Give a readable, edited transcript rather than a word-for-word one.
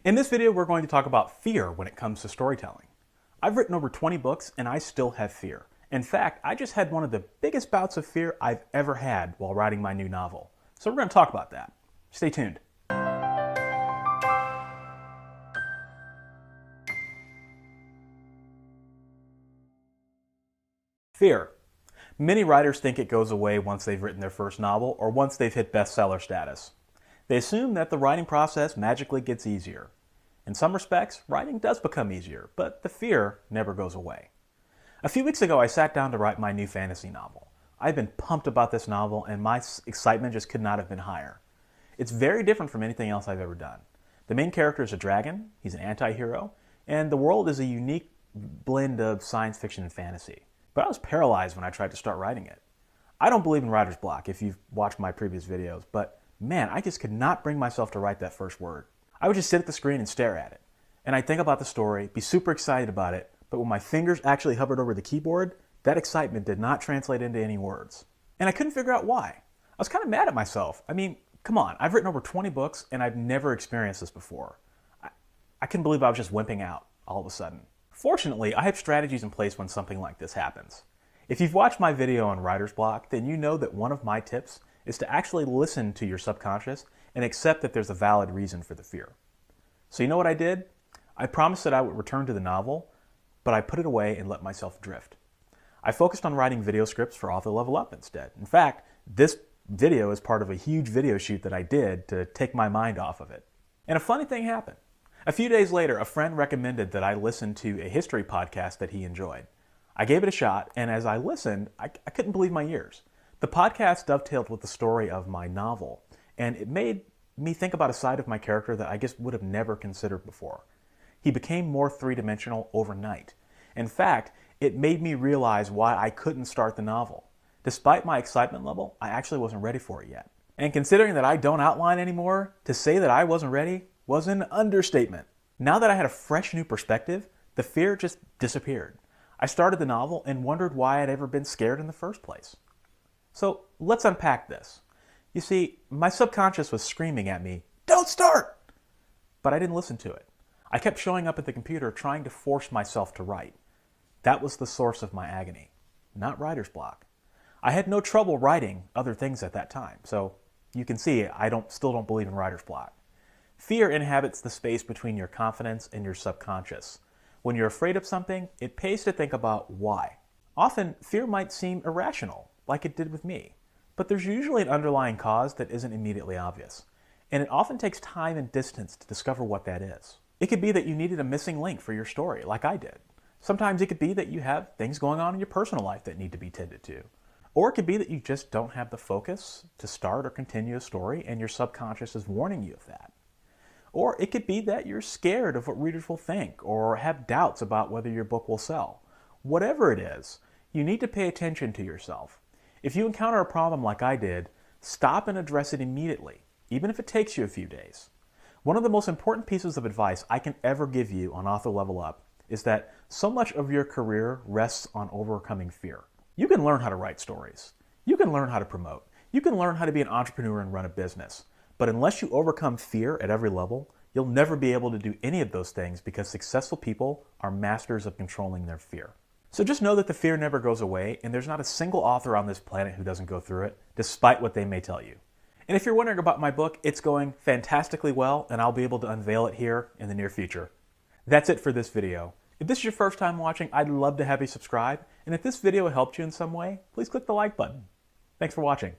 In this video, we're going to talk about fear when it comes to storytelling. I've written over 20 books and I still have fear. In fact, I just had one of the biggest bouts of fear I've ever had while writing my new novel. So we're going to talk about that. Stay tuned. Fear. Many writers think it goes away once they've written their first novel or once they've hit bestseller status. They assume that the writing process magically gets easier. In some respects, writing does become easier, but the fear never goes away. A few weeks ago, I sat down to write my new fantasy novel. I've been pumped about this novel, and my excitement just could not have been higher. It's very different from anything else I've ever done. The main character is a dragon, he's an anti-hero, and the world is a unique blend of science fiction and fantasy. But I was paralyzed when I tried to start writing it. I don't believe in writer's block if you've watched my previous videos, but man, I just could not bring myself to write that first word. I would just sit at the screen and stare at it. And I'd think about the story, be super excited about it, but when my fingers actually hovered over the keyboard, that excitement did not translate into any words. And I couldn't figure out why. I was kind of mad at myself. I mean, come on, I've written over 20 books and I've never experienced this before. I couldn't believe I was just wimping out all of a sudden. Fortunately, I have strategies in place when something like this happens. If you've watched my video on writer's block, then you know that one of my tips is to actually listen to your subconscious and accept that there's a valid reason for the fear. So you know what I did? I promised that I would return to the novel, but I put it away and let myself drift. I focused on writing video scripts for Author Level Up instead. In fact, this video is part of a huge video shoot that I did to take my mind off of it. And a funny thing happened. A few days later, a friend recommended that I listen to a history podcast that he enjoyed. I gave it a shot, and as I listened, I couldn't believe my ears. The podcast dovetailed with the story of my novel, and it made me think about a side of my character that I just would have never considered before. He became more three-dimensional overnight. In fact, it made me realize why I couldn't start the novel. Despite my excitement level, I actually wasn't ready for it yet. And considering that I don't outline anymore, to say that I wasn't ready was an understatement. Now that I had a fresh new perspective, the fear just disappeared. I started the novel and wondered why I'd ever been scared in the first place. So let's unpack this. You see, my subconscious was screaming at me, "Don't start!" But I didn't listen to it. I kept showing up at the computer trying to force myself to write. That was the source of my agony, not writer's block. I had no trouble writing other things at that time, so you can see I still don't believe in writer's block. Fear inhabits the space between your confidence and your subconscious. When you're afraid of something, it pays to think about why. Often, fear might seem irrational, like it did with me, but there's usually an underlying cause that isn't immediately obvious, and it often takes time and distance to discover what that is. It could be that you needed a missing link for your story, like I did. Sometimes it could be that you have things going on in your personal life that need to be tended to. Or it could be that you just don't have the focus to start or continue a story, and your subconscious is warning you of that. Or it could be that you're scared of what readers will think or have doubts about whether your book will sell. Whatever it is, you need to pay attention to yourself. If you encounter a problem like I did, stop and address it immediately, even if it takes you a few days. One of the most important pieces of advice I can ever give you on Author Level Up is that so much of your career rests on overcoming fear. You can learn how to write stories. You can learn how to promote. You can learn how to be an entrepreneur and run a business. But unless you overcome fear at every level, you'll never be able to do any of those things because successful people are masters of controlling their fear. So just know that the fear never goes away, and there's not a single author on this planet who doesn't go through it, despite what they may tell you. And if you're wondering about my book, it's going fantastically well, and I'll be able to unveil it here in the near future. That's it for this video. If this is your first time watching, I'd love to have you subscribe, and if this video helped you in some way, please click the like button. Thanks for watching.